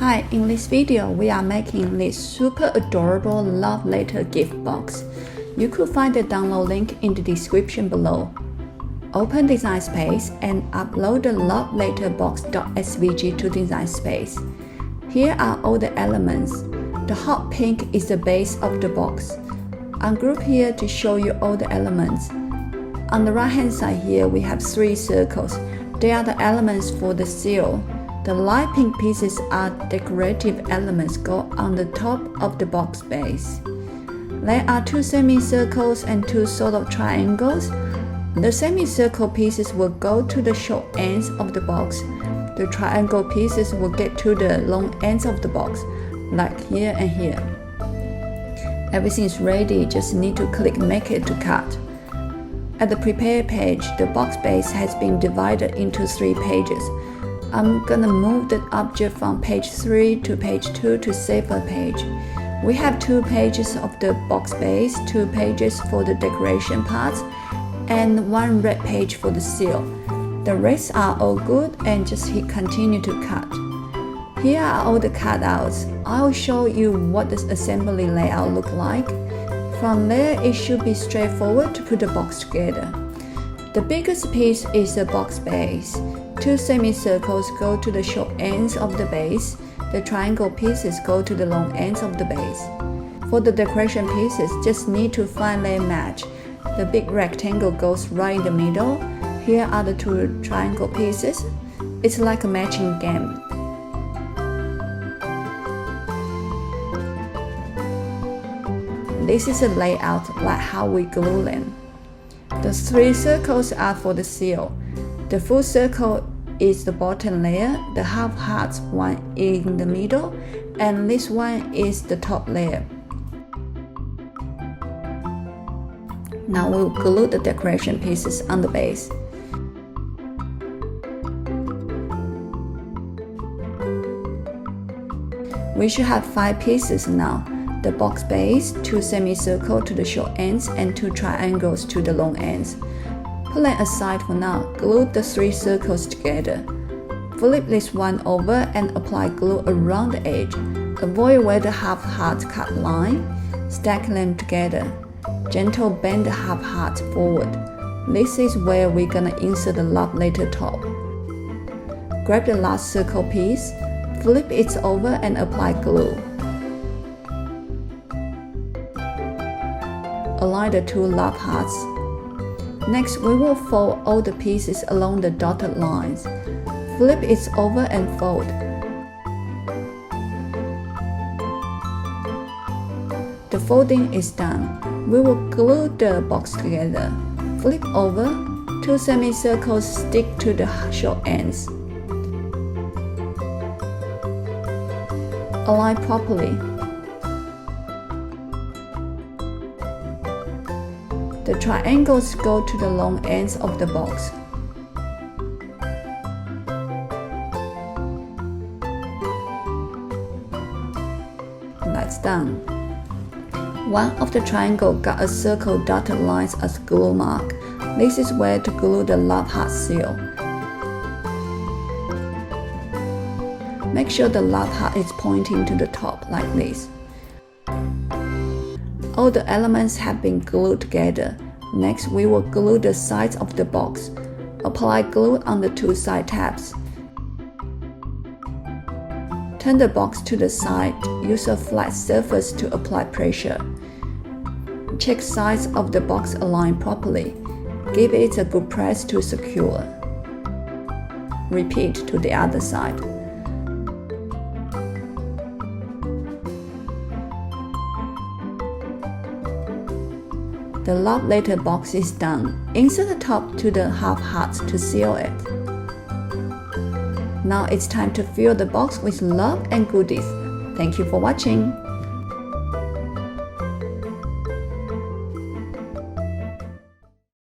Hi, in this video we are making this super adorable love letter gift box. You could find the download link in the description below. Open Design Space and upload the love letter box.svg to Design Space. Here are all the elements. The hot pink is the base of the box. Ungroup here to show you all the elements. On the right hand side here we have 3 circles. They are the elements for the seal. The light pink pieces are decorative elements go on the top of the box base. There are 2 semicircles and 2 sort of triangles. The semicircle pieces will go to the short ends of the box. The triangle pieces will get to the long ends of the box, like here and here. Everything is ready, just need to click Make it to cut. At the Prepare page, the box base has been divided into 3 pages. I'm gonna move the object from page 3 to page 2 to save a page. We have 2 pages of the box base, 2 pages for the decoration parts, and 1 red page for the seal. The rest are all good and just hit continue to cut. Here are all the cutouts. I'll show you what the assembly layout look like. From there, it should be straightforward to put the box together. The biggest piece is the box base. 2 semicircles go to the short ends of the base. The triangle pieces go to the long ends of the base. For the decoration pieces, just need to find their match. The big rectangle goes right in the middle. Here are the 2 triangle pieces. It's like a matching game. This is a layout like how we glue them. The 3 circles are for the seal. The full circle is the bottom layer, the half heart one in the middle, and this one is the top layer. Now we'll glue the decoration pieces on the base. We should have 5 pieces now. The box base, 2 semicircles to the short ends, and 2 triangles to the long ends. Put them aside for now. Glue the 3 circles together. Flip this one over and apply glue around the edge. Avoid where the half heart cut line. Stack them together. Gentle bend the half heart forward. This is where we're gonna insert the love letter top. Grab the last circle piece, flip it over and apply glue. Align the 2 love hearts. Next, we will fold all the pieces along the dotted lines. Flip it over and fold. The folding is done. We will glue the box together. Flip over. 2 semicircles stick to the short ends. Align properly. The triangles go to the long ends of the box. That's done. One of the triangles got a circle dotted lines as glue mark. This is where to glue the love heart seal. Make sure the love heart is pointing to the top like this. All the elements have been glued together. Next, we will glue the sides of the box. Apply glue on the 2 side tabs. Turn the box to the side. Use a flat surface to apply pressure. Check sides of the box align properly. Give it a good press to secure. Repeat to the other side. The love letter box is done. Insert the top to the half heart to seal it. Now it's time to fill the box with love and goodies. Thank you for watching.